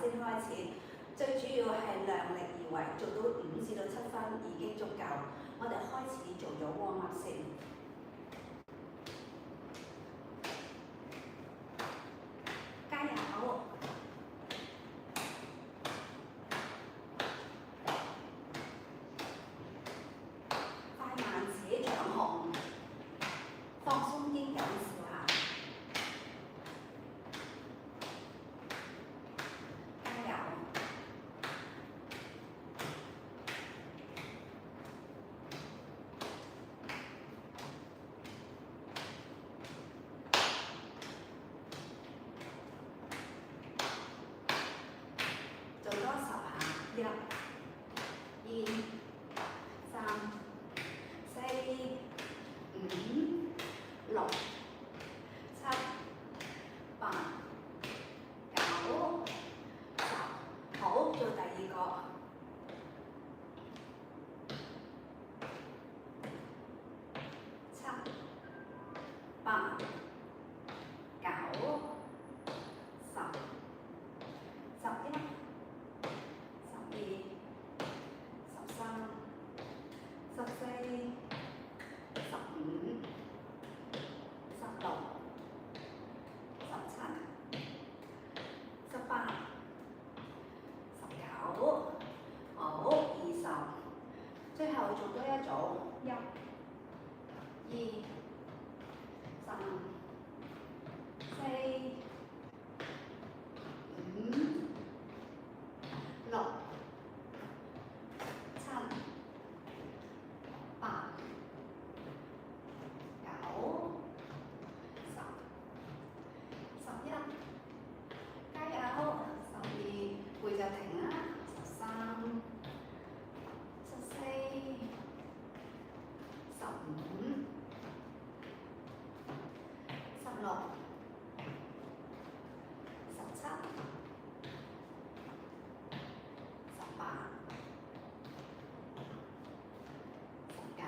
先開始。最主要係量力而為，做到5至到7分已經足夠。我哋開始做咗 warm up 先。加油！快慢且掌控，放鬆肩胛少下。加油！做多10下，1、2、3、4、5、6、7、8、9、10。好，做第二個。7、8、9、10、11、12、13、14、15、16、17、18、19。好，20。最後做多一組，1、2、3、4、5、6、7、8、9、10、11。加油！12，背就停啦。13、14、15、16、17、18、19，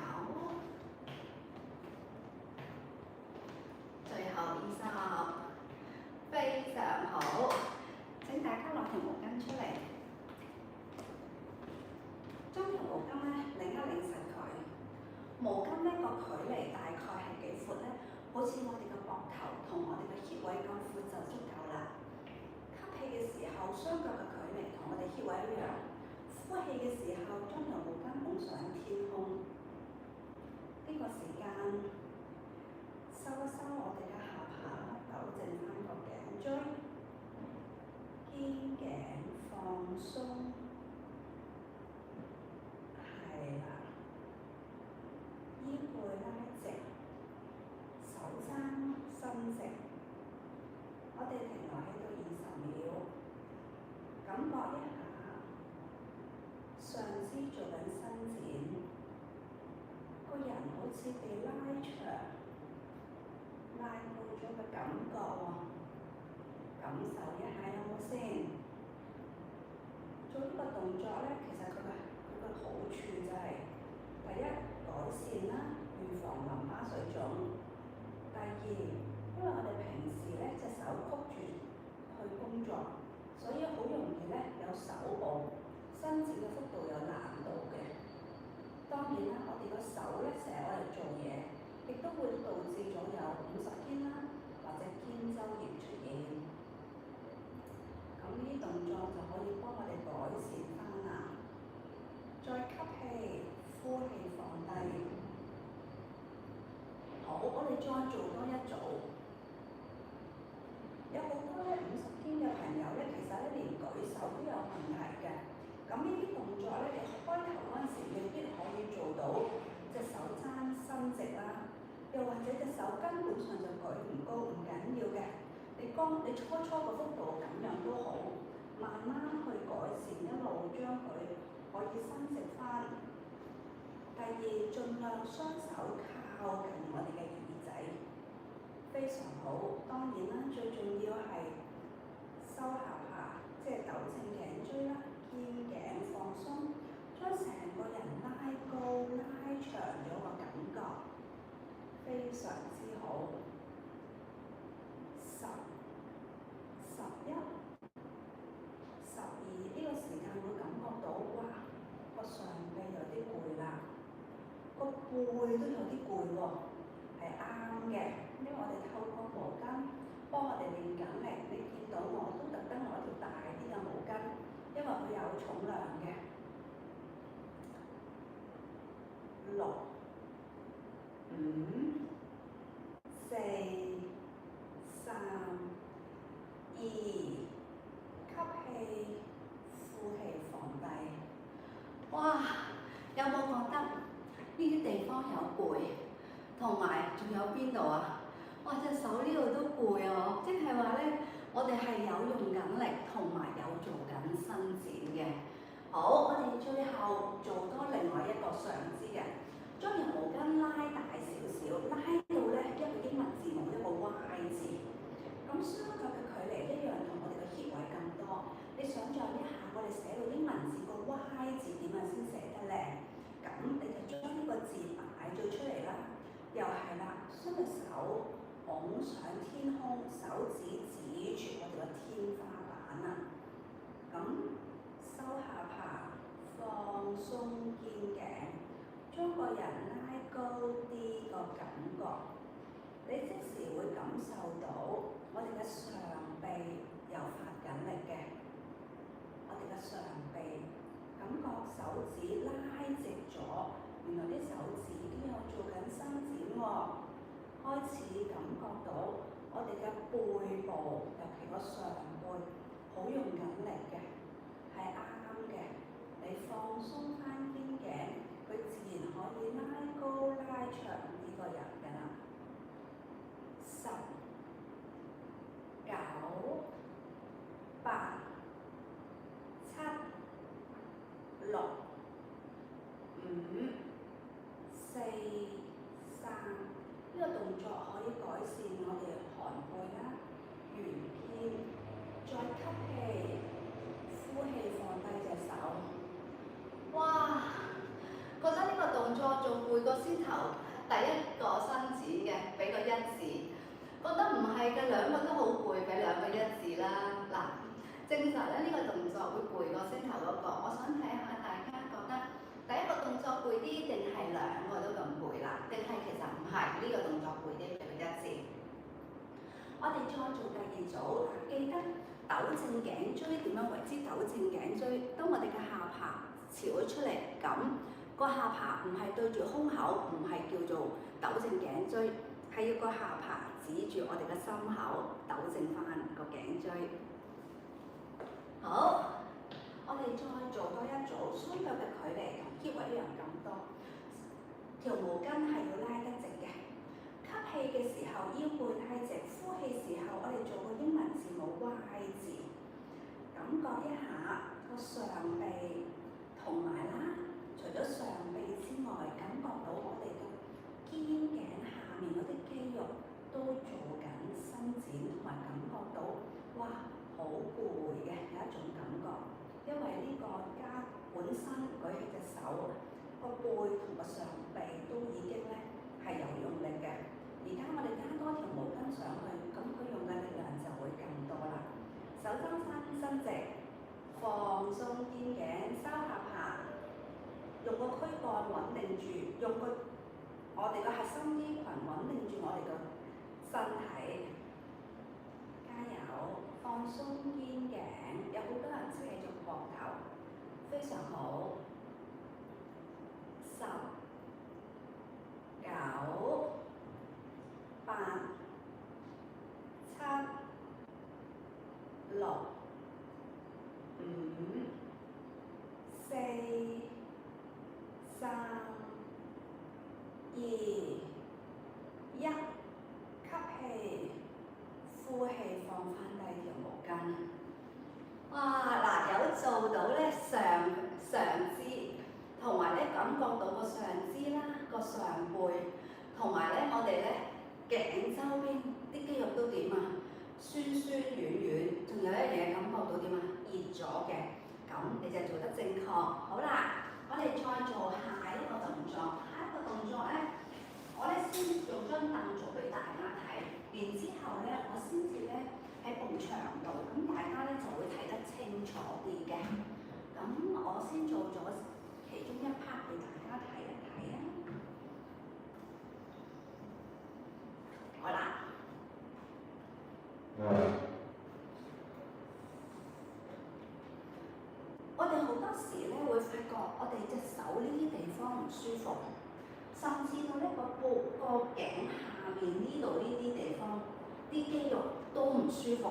最後20，非常好。請大家攞條毛巾出嚟，將條毛巾咧擰一擰實佢。毛巾呢個距離大概係幾闊咧？好似我哋嘅膊頭同我哋嘅腋位咁闊就足夠啦。吸氣嘅時候，雙腳嘅距離同我哋腋位一樣。呼氣嘅時候，將條毛巾拱上天空。呢個時間收一收我哋嘅下巴，糾正翻個頸椎，肩頸放鬆，係啦。腰背拉直，手踭伸直。我哋停留喺度20秒，感覺一下上肢做緊伸展，個人好似被拉長、拉高咗嘅感覺喎。感受一下有冇先？做呢個動作咧，其實佢嘅好處就係、第一，改善啦，預防淋巴水腫。第二，因為我哋平時咧隻手曲住去工作，所以好容易咧有手部伸展嘅幅度有難度嘅。當然啦，我哋個手咧成日攞嚟做嘢，亦都會導致咗有50肩啦，或者肩周炎出現。咁呢啲動作就可以幫我哋改善翻啦。再吸氣，呼氣放低。好，我哋再做多一組。有好多咧50肩嘅朋友咧，其實咧連舉手都有問題嘅。咁呢啲動作咧，你開頭嗰陣時未必可以做到隻手踭伸直啦，又或者隻手根本上就舉唔高，唔緊要嘅。你初個幅度咁樣都好，慢慢去改善，一路將佢可以伸直翻。第二，盡量雙手靠近我哋嘅耳仔，非常好。當然啦，最重要係收下巴，即係糾正頸椎啦，肩頸放鬆，將成個人拉高、拉長咗個感覺，非常之好。10、11、10、背都有啲攰喎，係啱嘅。因為我哋透過毛巾幫我哋練緊力，你見到我都特登攞條大啲嘅毛巾，因為佢有重量嘅。6、5、4、3、2，吸氣，呼氣放低。哇！有冇覺得呢啲地方有攰？同埋仲有邊度啊？哇！隻手呢度都攰啊！即係話咧，我哋係有用緊力，同埋有做緊伸展嘅。好，我哋最後做多另外一個上肢嘅，將條毛巾拉大少少，拉到咧一個英文字母一個 Y 字。咁雙腳嘅距離一樣同我哋嘅 hip 位咁多。你想象一下，我哋寫到英文字個 Y 字點樣先寫得靚？咁你就將呢個字擺咗出嚟啦。又係啦，將隻手拱上天空，手指指住我哋個天花板啊。咁收下巴，放鬆肩頸，將個人拉高啲個感覺。你即時會感受到我哋嘅上臂有發緊力嘅，我哋嘅上臂感覺手指拉直咗，原來啲手指都有做緊伸展喎。開始感覺到我哋嘅背部，尤其個上背好用緊力嘅，係啱嘅。你放鬆翻肩頸，佢自然可以拉高拉長呢個人㗎啦。10、9、8、7、6、5、4、3，呢個動作可以改善我哋寒背啦、圓肩。再吸氣，呼氣放低隻手。哇！覺得呢個動作仲攰過先頭第一個伸展嘅，俾個1字。覺得唔係嘅，兩個都好攰，俾兩個1字啦。嗱，正常咧呢個動作會攰過先頭嗰個。我想睇下大家覺得第一個動作攰啲，定係兩個都咁攰啦？定係其實唔係呢個動作攰啲，俾個1字。我哋再做第二組，記得糾正頸椎點樣為之糾正頸椎？當我哋嘅下巴朝咗出嚟，咁個下巴唔係對住胸口，唔係叫做糾正頸椎，係要個下巴指住我哋嘅心口，糾正翻個頸椎。好，我哋再做多一組，雙腳嘅距離同 hip 位一樣咁多，條毛巾係要拉得直嘅。吸氣嘅時候腰背拉直，呼氣時候我哋做個英文字母 Y 字，感覺一下個上臂同埋啦，除咗上臂之外，感覺到我哋嘅肩頸下面嗰啲肌肉都做緊伸展，同埋感覺到哇好攰嘅有一種感覺，因為呢個家本身舉起隻手個背同個上臂都已經咧係有用力嘅。而家我哋加多條毛巾上去，咁佢用嘅力量就會更多啦。手踭伸直，放鬆肩頸，收下巴，用個軀幹穩定住，用我哋個核心肌群穩定住我哋個身體。加油，放鬆肩頸，有好多人扯住膊頭，非常好。10、9、8、7、6、5、4、3、2、1，吸氣，呼氣，放翻低條毛巾。哇！嗱，有做到咧上肢，同埋咧感覺到個上肢啦、個上背，同埋咧我哋咧頸周邊啲肌肉都點啊？酸酸軟軟，仲有一嘢感覺到點啊？熱咗嘅，咁你就做得正確。好啦，我哋再做下一個動作。下一個動作咧，我咧先用張凳做俾大家睇，然之後咧我先至咧喺埲牆度，咁大家咧就會睇得清楚啲嘅。咁我先做咗其中一 part 俾大家睇一睇啊。時咧會發覺我哋隻手呢啲地方唔舒服，甚至到呢個頸下面呢度呢啲地方啲肌肉都唔舒服。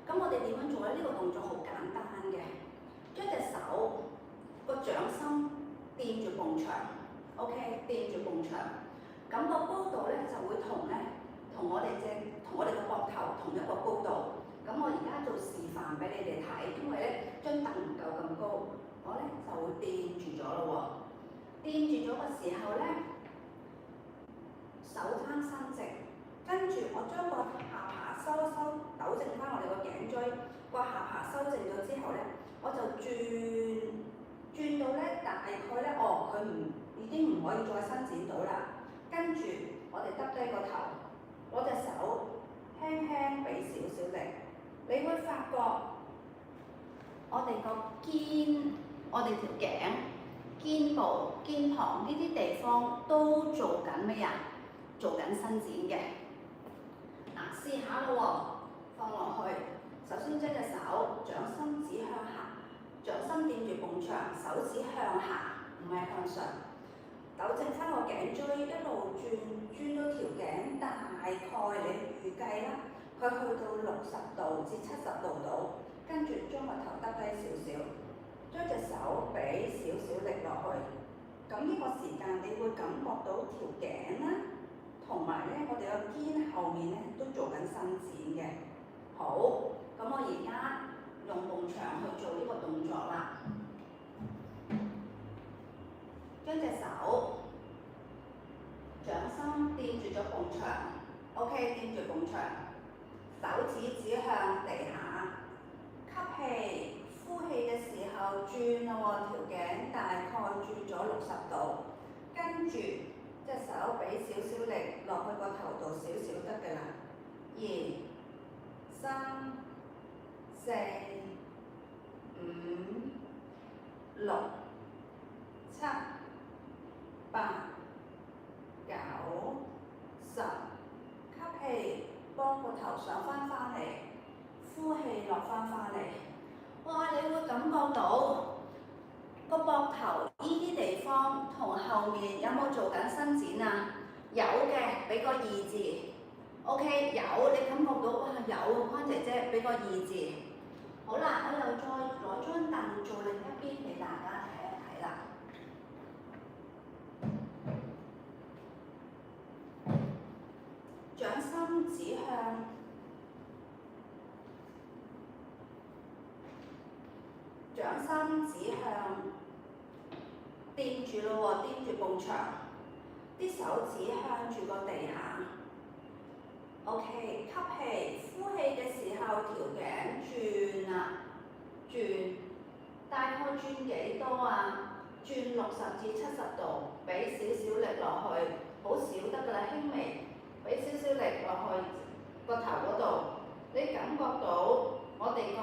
咁我哋點樣做咧？呢個動作好簡單嘅，將隻手個掌心掂住埲牆 ，OK， 掂住埲牆，咁個高度咧就會同我哋個膊頭同一個高度。咁我而家做示範俾你哋睇，因為咧張凳唔夠咁高，我咧就會掂住咗咯喎。掂住咗嘅時候咧，手踭伸直，跟住我將個下巴收一收，糾正翻我哋個頸椎，個下巴修正咗之後咧，我就轉到咧大概咧，佢已經唔可以再伸展到啦。跟住我哋耷低個頭，攞隻手輕輕俾少少力。你會發覺我哋個肩、我哋條頸、肩部、肩膀呢啲地方都做緊乜呀？做緊伸展嘅。嗱，試下咯喎，放落去。首先將隻手掌心指向下，掌心掂住埲牆，手指向下，唔係向上。糾正翻個頸椎，一路轉到條頸，大概你預計啦。佢去到60度至70度度，跟住將個頭耷低少少，將隻手俾少少力落去。咁呢個時間你會感覺到條頸啦，同埋咧我哋個肩後面咧都做緊伸展嘅。好，咁我而家用埲牆去做呢個動作啦。將隻手掌心掂住咗埲牆 ，OK， 掂住埲牆。手指指向地下，吸氣，呼氣嘅時候轉咯喎，條頸大概轉咗60度，跟住隻手俾少少力落去個頭度少少得㗎啦。2、3、4、5、6、7、8、9、10，吸氣。幫個頭上翻嚟，呼氣落翻嚟。哇！你會感覺到個膊頭呢啲地方同後面有冇做緊伸展啊？有嘅，俾個2字。OK， 有，你感覺到哇有，關姐姐俾個2字。好啦，我又再攞張凳做另一邊俾大家睇一睇啦。掌心指向掂住咯喎，掂住埲牆，啲手指向住個地下。OK， 吸氣，呼氣嘅時候條頸轉啦，轉，大概轉幾多啊？轉60至70度，俾少少力落去，好少得㗎啦，輕微。俾少少力落去個頭嗰度，你感覺到我哋個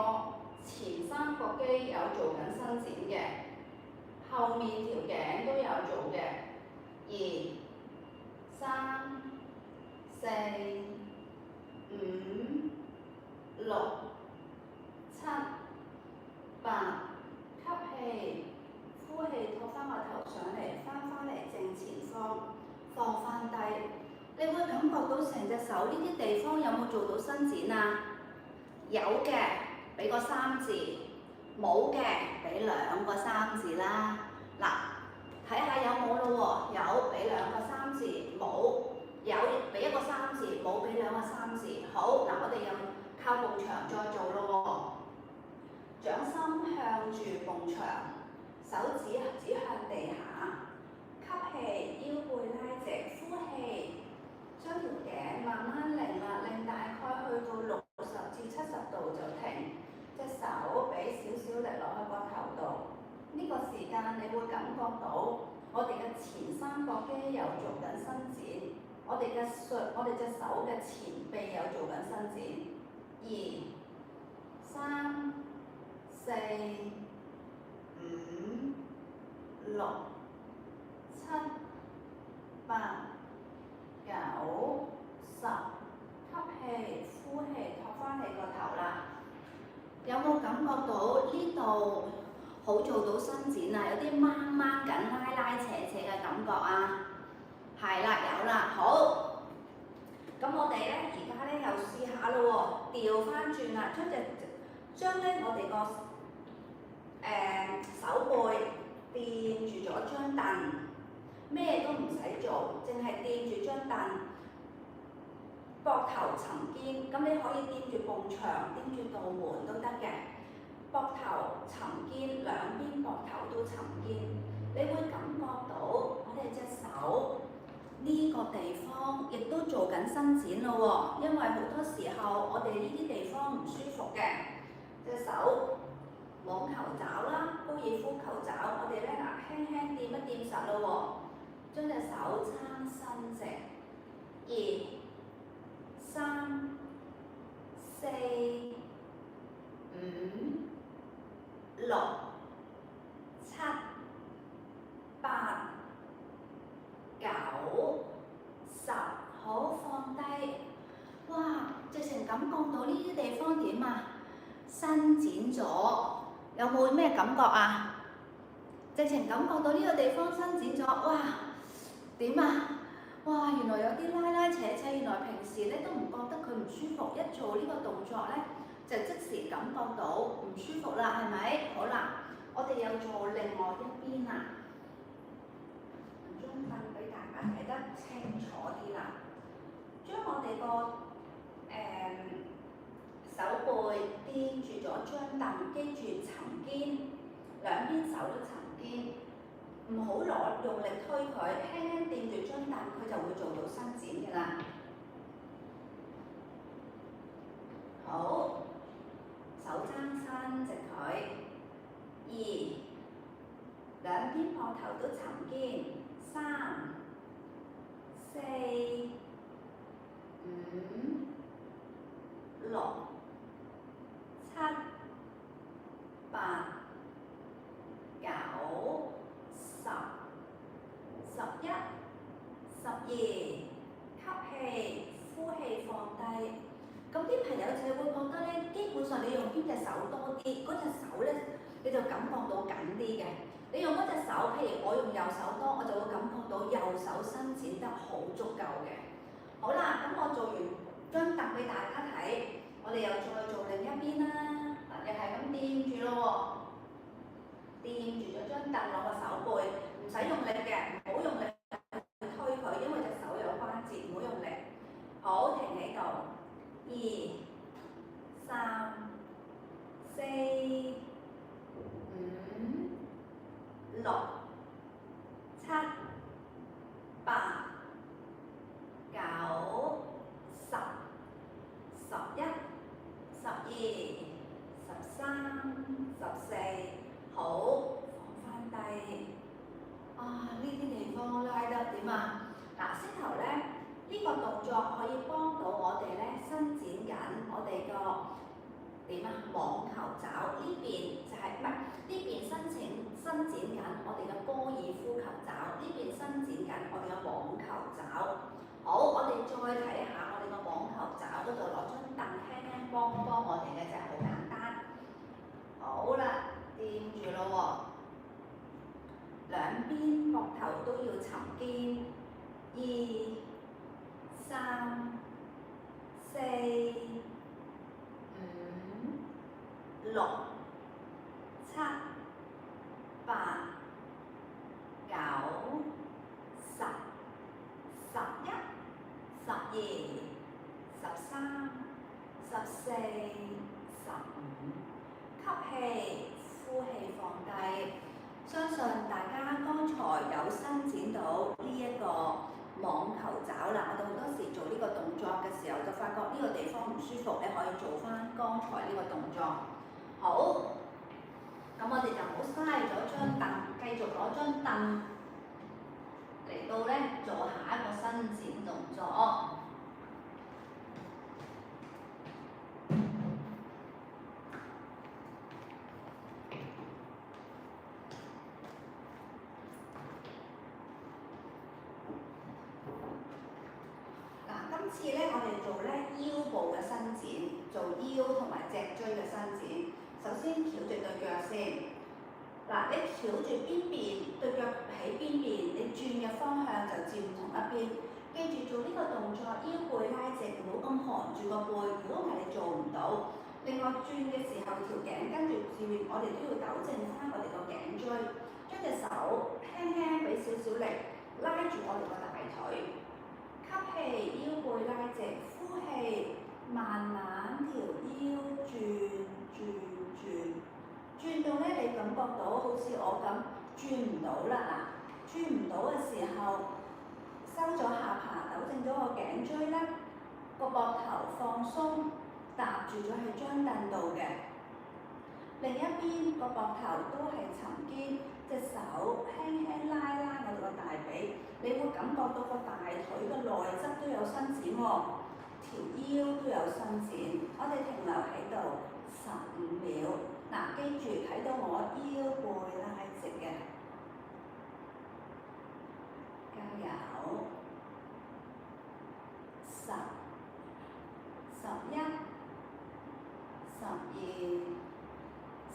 前三角肌有做緊伸展嘅，後面條頸都有做嘅。2、3、4、5、6、7、8，吸氣，呼氣，托翻個頭上嚟，翻嚟正前方，放翻低。你會感覺到成隻手呢啲地方有冇做到伸展啊？有嘅，俾個3字；冇嘅，俾2個3字啦。嗱，睇下有冇咯喎？有，俾2個3字；冇，有俾1個3字；冇俾2個3字。好，嗱，我哋又靠埲牆再做咯喎。掌心向住埲牆，手指指向地下，吸氣，腰背拉直，呼氣。將條頸慢慢擰啦，擰大概去到60至70度就停，隻手俾少少力落去個頭度。呢個時間你會感覺到我哋嘅前三角肌有做緊伸展，我哋隻手嘅前臂有做緊伸展。2、3、4、5、6、7、8、9、10，吸氣，呼氣，托翻起個頭啦。有冇感覺到呢度好做到伸展啊？有啲掹掹緊、拉拉扯扯嘅感覺啊？係啦，有啦，好。咁我哋咧而家咧又試下咯喎，調翻轉啦，將咧我哋個手背墊住咗張凳，咩都唔使做，淨係墊住張凳，膊頭沉肩，咁你可以墊住埲牆、墊住道門都得嘅。膊頭沉肩，兩邊膊頭都沉肩，你會感覺到我哋隻手呢個地方亦都做緊伸展咯喎，因為好多時候我哋呢啲地方唔舒服嘅，隻手網球爪啦、高爾夫球爪，我哋咧嗱輕輕掂一掂實咯喎，將隻手撐伸直，2、3、4、5、6、7、8、9、10，好，放低。哇！直情感覺到呢啲地方點啊？伸展咗，有冇咩感覺啊？直情感覺到呢個地方伸展咗，哇！點啊？哇！原來有啲拉拉扯扯，原來平時咧都唔覺得佢唔舒服，一做呢個動作咧就即時感覺到唔舒服啦，係咪？好啦，我哋又做另外一邊啦，中分俾大家睇得清楚啲啦。將我哋個手背墊住咗張凳，記住沉肩，兩邊手都沉肩，唔好用力推佢，輕輕墊住張凳，佢就會做到伸展嘅啦。好，手踭伸直佢，2，兩邊膊頭都沉肩，3、4、5、6、7、8、9、10、11、12，吸氣，呼氣放低。咁啲朋友就會覺得咧，基本上你用邊隻手多啲，嗰隻手咧你就感覺到緊啲嘅。你用嗰隻手，譬如我用右手多，我就會感覺到右手伸展得好足夠嘅。好啦，咁我做完張凳俾大家睇，我哋又再做另一邊啦。又係咁掂住咯喎，掂住咗張凳攞個手背，唔使用力嘅，唔好用力推佢，因為隻手有關節，唔好用力。好，停喺度。2、3、4、5、6、7、8、9、10、11、12、13、14，好，放翻低。啊，呢啲地方拉得點啊？嗱，先頭咧呢個動作可以幫到我哋咧伸展緊我哋個點啊網球爪，呢邊就係唔係呢邊伸展緊我哋嘅高爾夫球爪，呢邊伸展緊我哋嘅網球爪。好，我哋再睇下我哋個網球爪嗰度攞張凳輕輕幫我哋嘅就係好簡單。好啦，掂住咯喎，兩邊膊頭都要沉肩。2、3、4、5、6、7、8、9、10、11、12、13、14、15，吸氣，呼氣放低。相信大家剛才有伸展到呢一個網球爪啦，我哋好多時做呢個動作嘅時候，就發覺呢個地方唔舒服，你可以做翻剛才呢個動作。好，咁我哋就唔好嘥咗張凳，繼續攞張凳嚟到咧做下一個伸展動作。今次咧，我哋做咧腰部嘅伸展，做腰同埋脊椎嘅伸展。首先翹住對腳先，嗱，你翹住邊邊，對腳喺邊邊，你轉嘅方向就轉唔同一邊。記住做呢個動作，腰背拉直，唔好咁含住個背。如果唔係你做唔到。另外轉嘅時候，條頸跟住轉，我哋都要糾正翻我哋個頸椎。將隻手輕輕俾少少力，拉住我哋個大腿。吸氣，腰背拉直，呼氣，慢慢條腰轉到咧，你感覺到好似我咁轉唔到啦。嗱，轉唔到嘅時候，收咗下巴，糾正咗個頸椎啦，個膊頭放鬆，搭住咗喺張凳度嘅。另一邊個膊頭都係沉肩，隻手輕輕拉我哋個大髀，你會感覺到個大腿嘅內側都有伸展喎，條腰都有伸展。我哋停留喺度15秒。嗱，記住睇到我腰背拉直嘅，加油！10、11、12、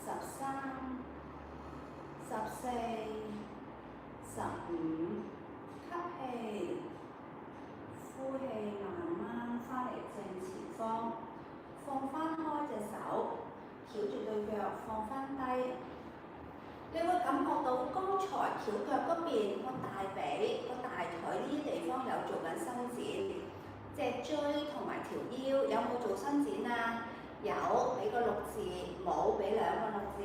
13、14、15，吸氣，呼氣，慢慢翻嚟正前方，放翻開隻手。翹住對腳放翻低，你會感覺到剛才翹腳嗰邊個大髀、個大腿呢啲地方有做緊伸展，脊椎同埋條腰有冇做伸展啊？有，俾個6字；冇，俾2個6字。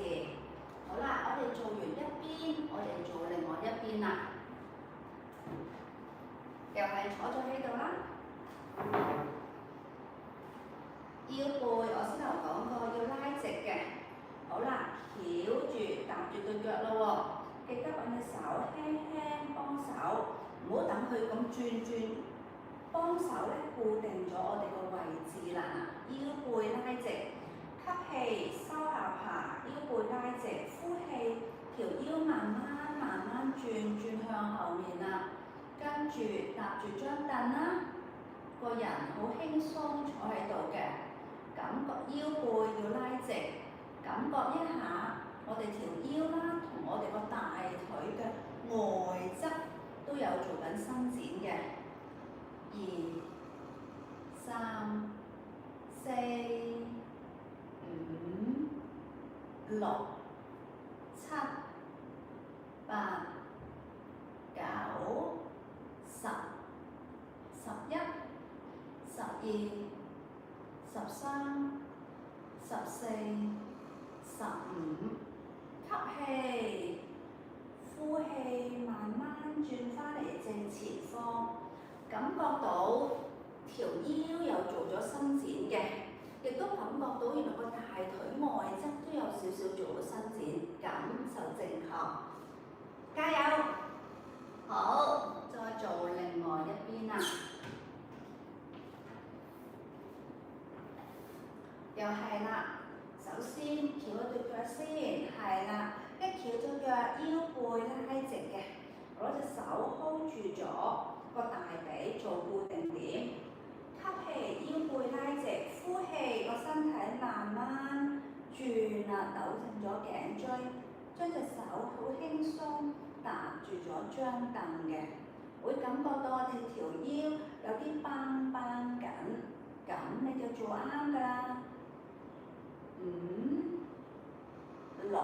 好啦，我哋做完一邊，我哋做另外一邊啦，又係坐咗喺度啦。腰背我先頭講過要拉直嘅，好啦，翹住搭住對腳咯喎，記得揾隻手輕輕幫手，唔好等佢咁轉，幫手咧固定咗我哋個位置啦。腰背拉直，吸氣收下巴，腰背拉直，呼氣，條腰慢慢轉向後面啦，跟住搭住張凳啦，個人好輕鬆坐喺度嘅。感覺腰背要拉直，感覺一下我哋條腰啦，同我哋個大腿嘅外側都有做緊伸展嘅。2、3、4、5、6、7、8、9、10、11、12、13、14、15，吸氣，呼氣，慢慢轉翻嚟正前方，感覺到條腰有做咗伸展嘅，亦都感覺到原來個大腿外側都有少少做咗伸展，咁就正確。加油！好，再做另外一邊啦。又係啦，首先翹咗對腳先，係啦，一翹咗腳，腰背拉直嘅，攞隻手 hold 住咗個大髀做固定點，吸氣，腰背拉直，呼氣，個身體慢慢轉啦，糾正咗頸椎，將隻手好輕鬆搭住咗張凳嘅，會感覺到我哋條腰有啲繃緊，咁你就做啱㗎啦。5、6、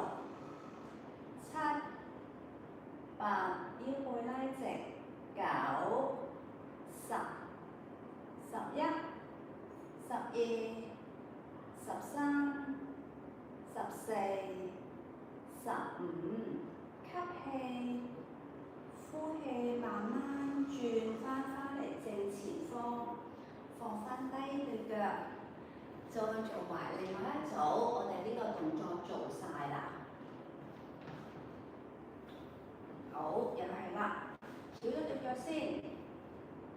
7、8，腰背拉直，9、10、11、12、13、14、15，吸氣，呼氣，慢慢轉翻嚟正前方，放翻低對腳。再做埋另外一組，我哋呢個動作做晒啦。好，又係啦，翹咗對腳先，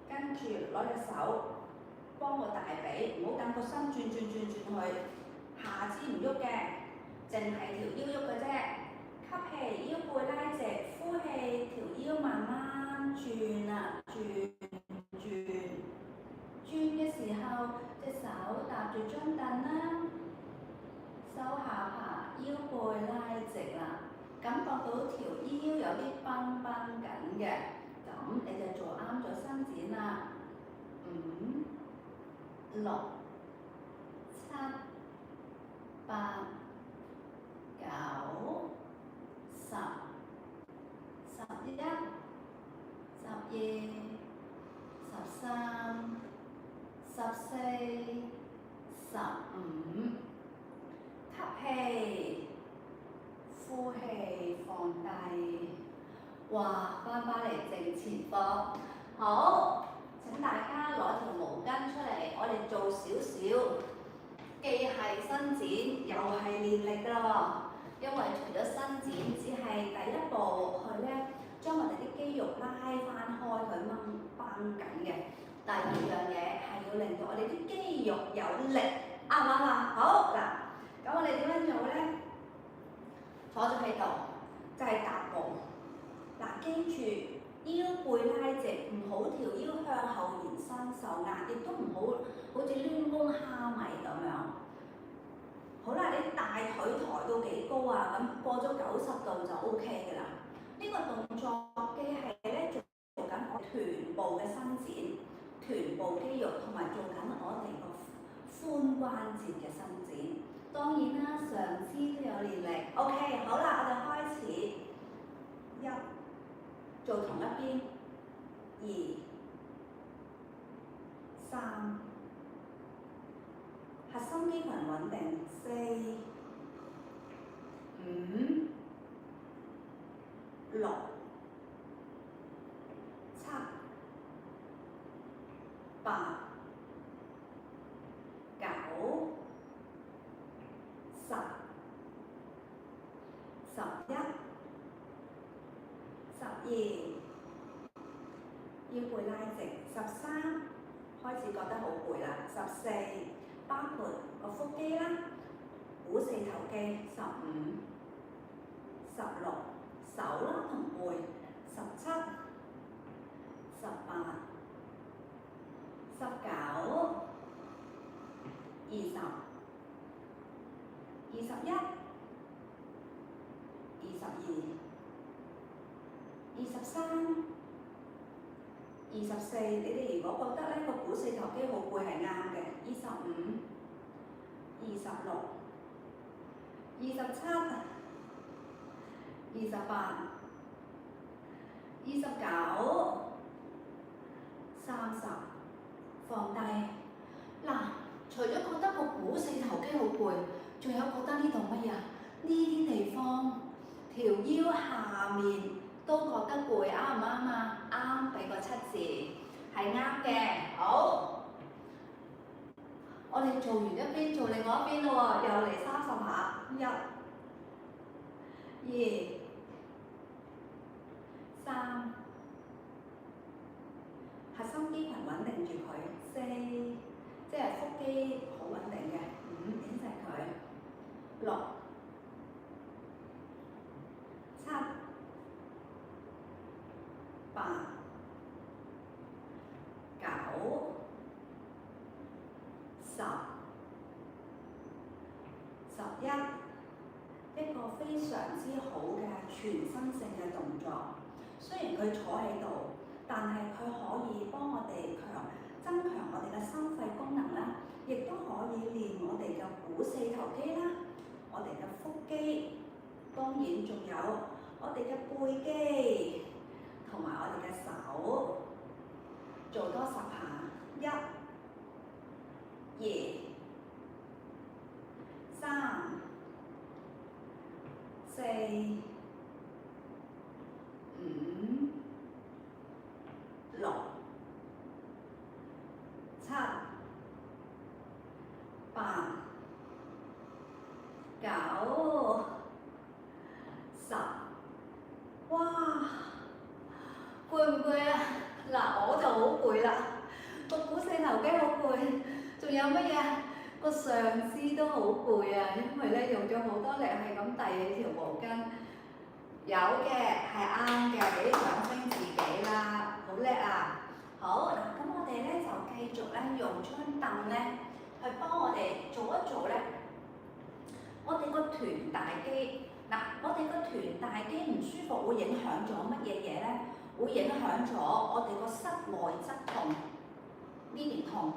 跟住攞隻手幫個大髀，唔好等個身轉去，下肢唔喐嘅，淨係條腰喐嘅啫。吸氣，腰背拉直，呼氣，條腰慢慢轉啦，轉嘅時候，隻手搭住張凳啦，收下巴，腰背拉直啦。感覺到條腰有啲繃繃緊嘅，咁你就做啱咗伸展啦。5、6、7、8、9、10、11、12、13、14、15，吸氣，呼氣，放低。哇，翻返嚟正前方。好，請大家攞條毛巾出嚟，我哋做少少，既係伸展又係練力㗎喎。因為除咗伸展只係第一步去咧，將我哋啲肌肉拉翻開佢繃緊嘅。第二樣嘢係要令到我哋啲肌肉有力，啱唔啱啊？好嗱，咁我哋點樣做咧？坐咗喺度，就係踏步。嗱，記住腰背拉直，唔好條腰向後延伸受壓，亦都唔好好似攣弓蝦米咁樣。好啦，你大腿抬到幾高啊？咁過咗90度就 OK 嘅啦。呢個動作既係咧做緊我臀部嘅伸展，臀部肌肉同埋做緊我哋個髖關節嘅伸展。當然啦，上肢都有練力。OK， 好啦，我哋開始。1，做同一邊。2、3，核心肌群穩定。4、5、6、7、8、9、10、11、12，腰背拉直。13，開始覺得好攰啦。14，包括個腹肌啦、股四頭肌。15、16，手啦同背。17、18、19、20、21、22、23、24，你哋如果覺得呢個股四頭肌好攰係啱嘅。25、26、27、28、29、30，放低。嗱，除咗覺得個股四頭肌好攰，仲有覺得呢度乜嘢啊？呢啲地方條腰下面都覺得攰，啱唔啱啊？啱，俾個7字，係啱嘅。好，我哋做完一邊，做另外一邊咯喎，又嚟30下。1、2、3，核心肌群穩定住佢。4，即係腹肌好穩定嘅。5，挺直佢。6、7、8、9、10、11，一個非常之好嘅全身性嘅動作。雖然佢坐喺度，但係佢可以幫我哋增強我哋嘅心肺功能啦，亦都可以練我哋嘅股四頭肌啦，我哋嘅腹肌，當然仲有我哋嘅背肌同埋我哋嘅手。做多10下。1、2、3、4、5、6、7、8、9、10，哇，攰唔攰啊？嗱，我就好攰啦，個股四頭肌好攰，仲有乜嘢？個上肢都好攰啊，因為咧用咗好多力，係咁遞起條毛巾。有嘅，係啱嘅，俾啲掌聲自己啦，好叻啊！好嗱，咁我哋咧就繼續咧用張凳咧去幫我哋做一做咧，我哋個臀大肌。嗱，我哋個臀臀大肌唔舒服，會影響咗乜嘢嘢咧？會影響咗我哋個膝外側痛，呢邊痛，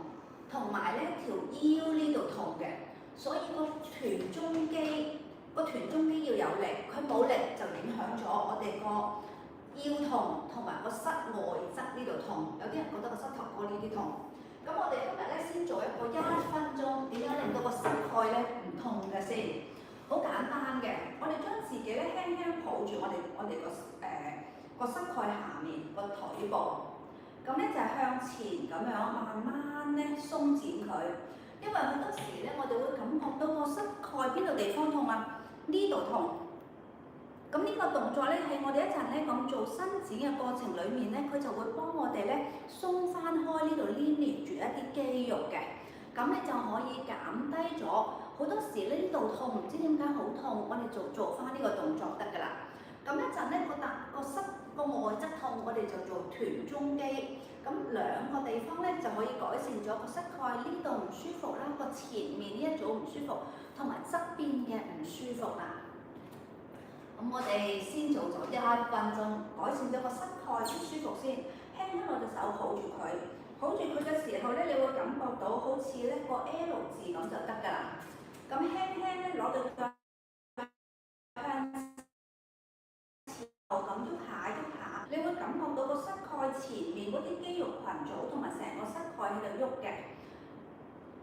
同埋咧條腰呢度痛嘅。所以個臀中肌要有力，佢冇力就影響咗我哋個腰痛同埋個膝外側呢度痛。有啲人覺得個膝頭哥呢啲痛。咁我哋今日咧先做一個1分鐘，點樣令到個膝蓋咧唔痛嘅先。好簡單嘅，我哋將自己咧輕輕抱住我哋個膝蓋下面個腿部，咁咧就係向前咁樣慢慢咧鬆展佢。因為好多時咧，我哋會感覺到個膝蓋邊度地方痛啊？呢度痛。咁呢個動作咧，喺我哋一陣咧咁做伸展嘅過程裡面咧，佢就會幫我哋咧鬆翻開呢度黏連住一啲肌肉嘅。咁你就可以減低咗好多時呢度痛，唔知點解好痛，我哋做翻呢個動作得㗎啦。咁一陣咧個膝個外側痛，我哋就做臀中肌。咁兩個地方咧就可以改善咗個膝蓋呢度唔舒服啦，個前面呢一組唔舒服，同埋側邊嘅唔舒服啦。咁我哋先做咗1分鐘，改善咗個膝蓋唔舒服先。輕輕攞隻手抱住佢嘅時候咧，你會感覺到好似咧個 L 字咁就得㗎啦。咁輕輕咧攞對腳向前後咁喐下，你會感覺到個膝蓋前面嗰啲肌肉群組同埋成個膝蓋喺度喐嘅。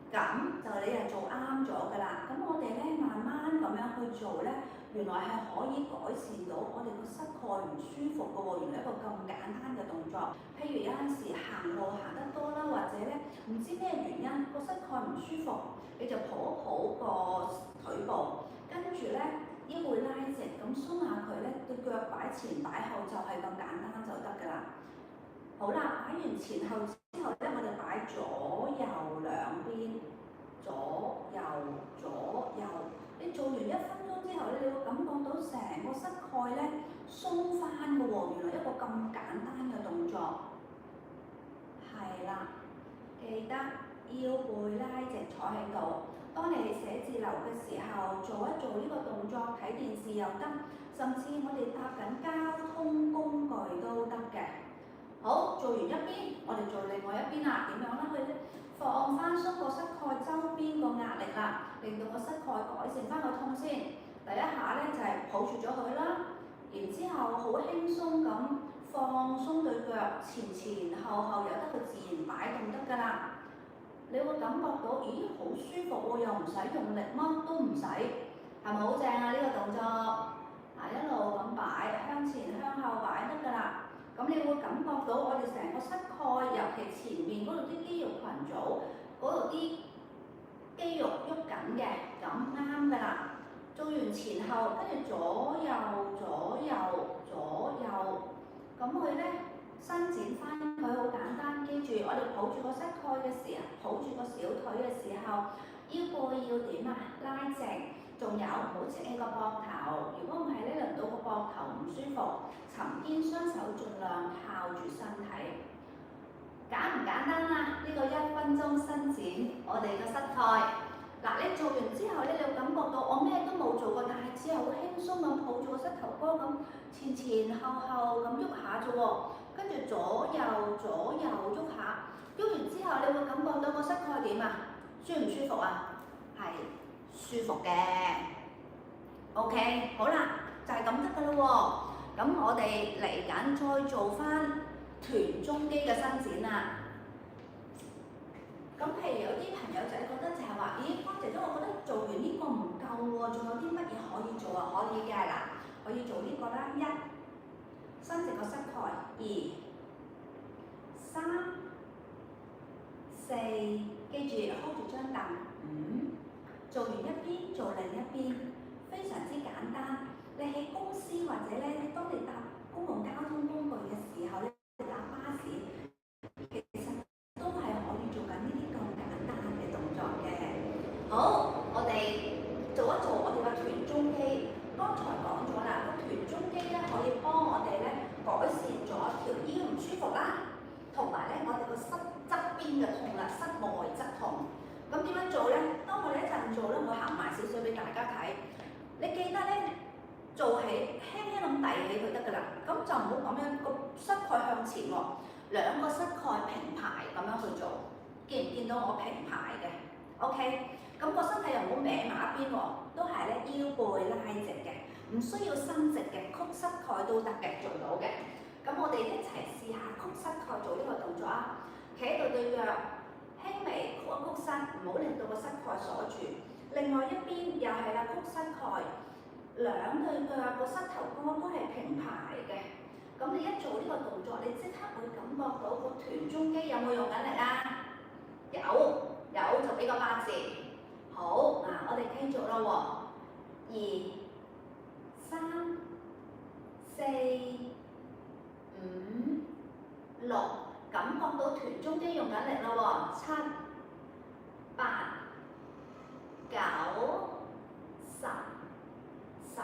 咁就你係做啱咗㗎啦。咁我哋咧慢慢咁樣去做咧，原來係可以改善到我哋個膝蓋唔舒服㗎喎。原來一個咁簡單嘅動作，譬如有陣時行路行得多啦，或者咧唔知咩原因個膝蓋唔舒服，你就抱一抱個腿部，跟住咧腰會拉直，咁鬆下佢咧，對腳擺前擺後就係咁簡單就得㗎啦。好啦，擺完前後之後咧，我哋擺左右兩邊，左右。你做完1分鐘之後咧，你會感覺到成個膝蓋咧鬆翻㗎喎。原來一個咁簡單嘅動作，係啦，記得腰背拉直坐喺度。當你寫字樓嘅時候，做一做呢個動作，睇電視又得，甚至我哋搭緊交通工具都得嘅。好，做完一邊，我哋做另外一邊啦。點樣咧？去放翻鬆個膝蓋周邊個壓力啦，令到個膝蓋改善翻個痛先。第一下咧就係抱住咗佢啦，然之後好輕鬆咁放鬆對腳，前後由得佢自然擺動得㗎啦。你會感覺到，咦，好舒服喎，又唔使用力，乜都唔使，係咪好正啊？呢個動作，一路咁擺，向前向後擺得㗎啦。咁你會感覺到我哋成個膝蓋，尤其前面嗰度啲肌肉群組，嗰度啲肌肉喐緊嘅，咁啱㗎啦。做完前後，跟住左右，咁佢咧伸展翻佢好簡單。記住，我哋抱住個膝蓋嘅時候，抱住個小腿嘅時候，腰背要點啊？拉直。仲有唔好扯起個膊頭，如果唔係咧，輪到個膊頭唔舒服，沉肩雙手盡量靠住身體。簡唔簡單啊？呢個1分鐘伸展我哋個膝蓋。嗱，你做完之後咧，你會感覺到我咩都冇做過，但係只係好輕鬆咁抱住個膝頭哥咁前後咁喐下啫喎。跟住左右喐下，喐完之後你會感覺到個膝蓋點啊？舒唔舒服啊？係舒服嘅。OK， 好啦，就係咁得㗎咯喎。咁我哋嚟緊再做翻臀中肌嘅伸展啦。咁譬如有啲朋友仔覺得就係話，咦，花姐姐，我覺得做完呢個唔夠喎，仲有啲乜嘢可以做啊？可以嘅嗱，可以做呢個啦。1，伸直個膝蓋。2、3、4，記住 hold 住張凳。5，做完一邊做另一邊，非常之簡單。你喺公司或者咧，當你搭公共交通工具嘅時候咧，搭巴士，其實都係可以做緊呢啲咁簡單嘅動作嘅。好，我哋做一做我哋個臀中肌。剛才講咗啦，個臀中肌咧可以幫我哋咧改善咗條腰唔舒服啦，同埋咧我哋個膝側邊嘅痛啦，膝外側痛。咁點樣做咧？當我哋一陣做咧，我行埋少少俾大家睇。你記得咧，做起輕起佢得㗎啦。咁就唔好咁樣個膝蓋向前喎，兩個膝蓋平排咁樣去做。見唔見到我平排嘅 ？OK， 咁個身體又唔好歪埋一邊喎，都係咧腰背拉直嘅，唔需要伸直嘅，曲膝蓋都得嘅，做到嘅。咁我哋一齊試下曲膝蓋做呢個動作啊！企喺度對腳輕微曲一曲膝，唔好令到個膝蓋鎖住。另外一邊又係啦，曲膝蓋，兩對腳個膝頭哥都係平排嘅。咁你一做呢個動作，你即刻會感覺到個臀中肌有冇用緊力啊？有就俾個8字。好，嗱我哋繼續啦喎，2、3、4、5、6，感覺到臀中肌用緊力啦喎，7、8、9、10、11、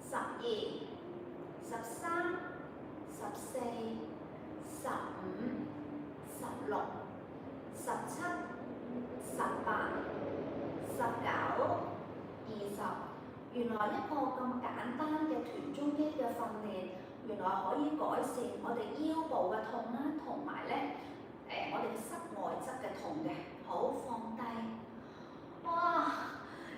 12、13、14、15、16、17、18、19、20，原來一個咁簡單嘅臀中肌嘅訓練，原來可以改善我哋腰部嘅痛啦，同埋咧我哋嘅膝外側嘅痛嘅。好，放低。哇！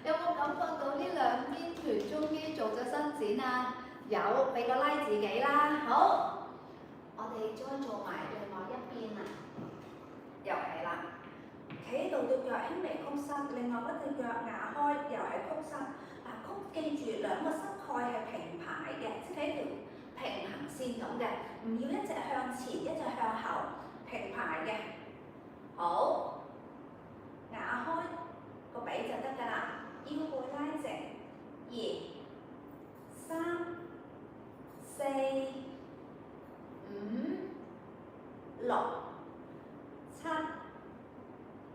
有冇感覺到呢兩邊臀中肌做咗伸展啊？有，俾個 like 自己啦。好，我哋再做埋另外一邊啊，又係啦。企喺度對腳輕微曲膝，另外嗰對腳牙開，又係曲膝。嗱，記住兩個膝蓋係平排嘅，即係一條平行線咁嘅，唔要一隻向前，一隻向後，平排嘅。好，牙開個髀就得㗎啦，腰背拉直。2、3、4、5、6、7、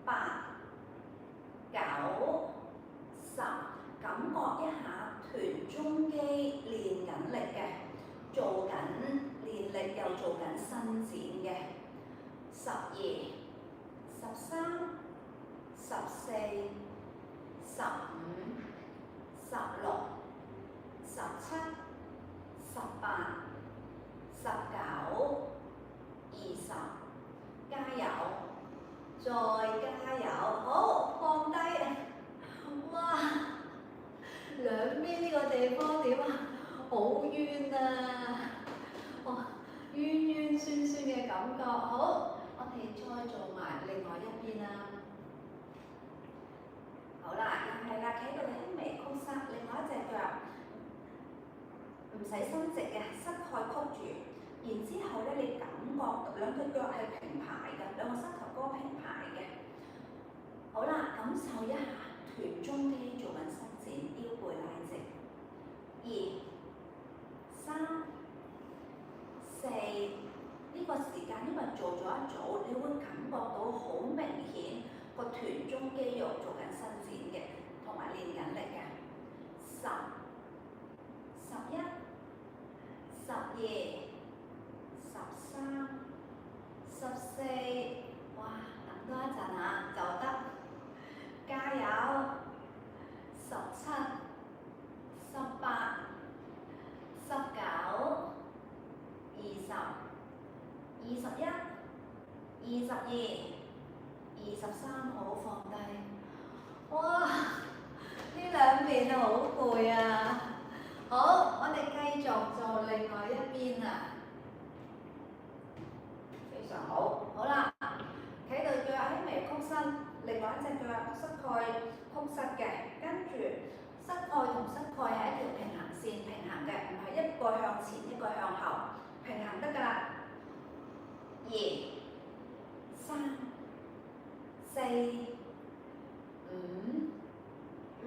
8、9、10，感覺一下臀中肌練緊力嘅，做緊練力又做緊伸展嘅。12、13、14、15、16、17、18、19、20，加油！再加油！好，放低。哇！兩邊呢個地方點啊？好冤啊！哇，冤冤酸酸嘅感覺。好，我哋再做埋另外一邊啦。好啦，又係啦，企喺度輕微曲膝，另外一隻腳唔使伸直嘅，膝蓋曲住。然之後咧，你感覺兩對腳係平排嘅，兩個膝頭哥平排嘅。好啦，感受一下臀中肌做緊伸展，腰背拉直。2、3、4，呢個時間因為做咗一組，你會感覺到好明顯個臀中肌肉做緊伸展嘅，同埋練緊力嘅。10、11、12、13、14，哇！等多一陣啊，就得，加油！17、18、19、20、21、22、23，好，放低。哇！呢兩邊好攰啊！好，我哋繼續做另外一邊啊。非常好，好啦，企對腳輕微曲膝，另外一隻腳膝蓋曲膝嘅，跟住膝蓋同膝蓋係一條平行線，平行嘅，唔係一個向前一個向後，平行得㗎啦。2、3、4、5、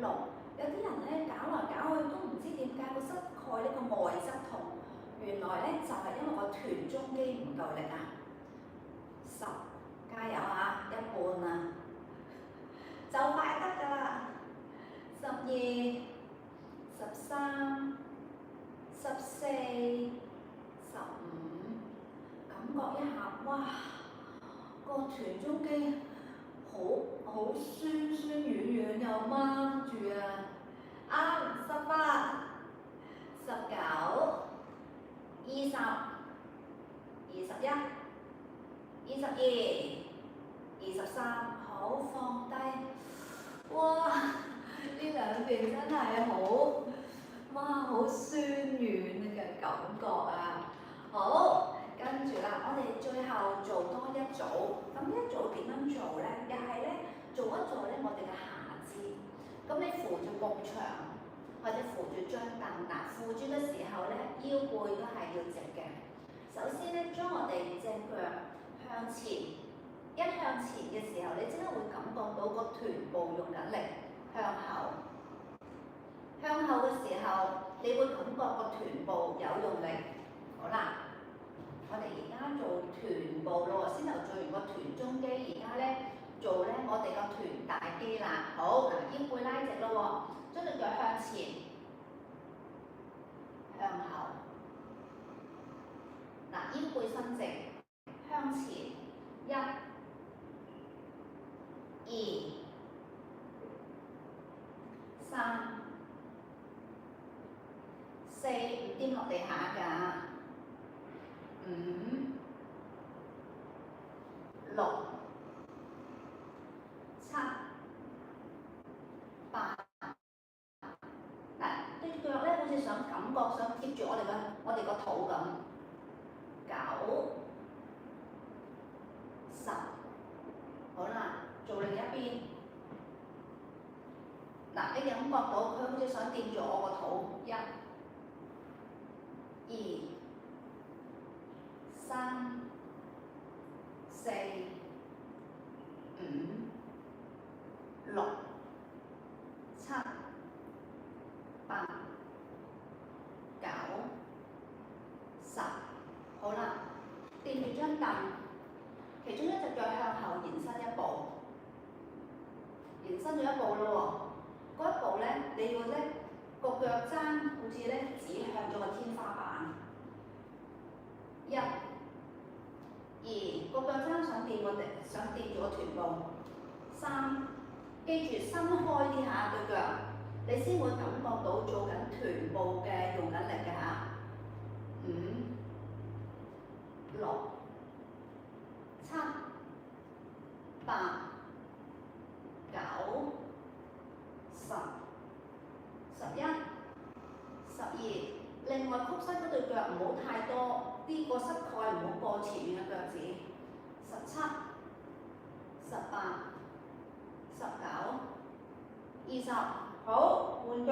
6，有啲人咧搞來搞去都唔知點解個膝蓋呢個外側痛，原來咧就係因為個臀中肌唔夠力啊。10，加油啊！一半啊，就快得㗎啦。12、13、14、15，感覺一下，哇！個臀中肌好酸酸軟軟又掹住啊！啱，18、19、感覺啊。好，跟住啦，我哋最後做多一組。咁呢一組點樣做咧？又係咧做一做咧我哋嘅下肢。咁你扶住埲牆或者扶住張凳，嗱扶住嘅時候咧腰背都係要直嘅。首先咧將我哋隻腳向前，一向前嘅時候，你即刻會感覺到個臀部用緊力向後。向後嘅時候，你會感覺個臀部有用力。好啦，我哋而家做臀部咯，先頭做完個臀中肌，而家咧做咧我哋個臀大肌啦。好，嗱腰背拉直咯，將隻腳向前，向後。嗱腰背伸直，向前，一、二、三、四，唔掂落地下㗎。五、六、七、八。嗱對腳咧，好似想感覺想貼住我哋個肚咁。九、十，好啦，做另一邊。嗱，你感覺到佢好似想掂住我個肚。一、二、三、四、五、六、七、八、九、十。好啦，掂住張凳，其中一隻腳向後延伸一步，延伸咗一步咯喎。嗰一步咧，你要咧個腳踭好似咧指向咗個天花板。一、二，個腳踭想掂住個臀部。三，記住伸開啲下對腳，你先會感覺到做緊臀部嘅用緊力嘅嚇。五、六、七、八、九、十、11、12。另外曲膝嗰對腳唔好太多，啲個膝蓋唔好過前面嘅腳趾。17、18、19、20。好，換腳，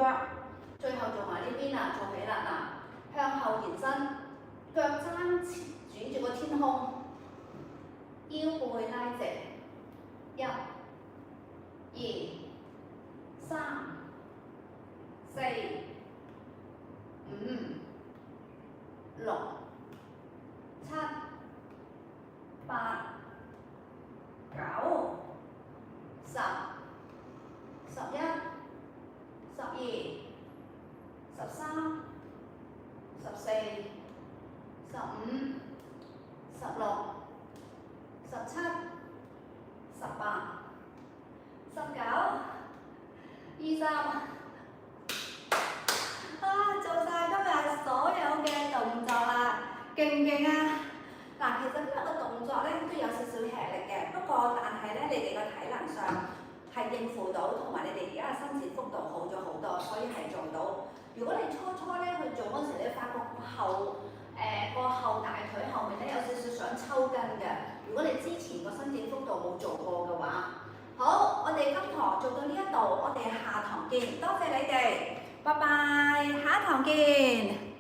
最後做埋呢邊啦，做起啦嗱，向後延伸，腳踭指住個天空，腰背拉直。1、2、3、4、5、6、7、8、9、10、11、12、13、14、15、16、17、18、19、20。做晒今日所有嘅動作啦，勁唔勁啊？嗱，其實今日個動作咧都有少少吃力嘅，不過但係咧你哋個體能上係應付到，同埋你哋而家嘅伸展幅度好咗好多，所以係做到。如果你初咧去做嗰時，你發覺個後大腿後面咧有少少想抽筋嘅，如果你之前個伸展幅度冇做過嘅話，好，我哋今堂做到呢一度，我哋下堂見，多謝你哋。拜拜，下一堂見。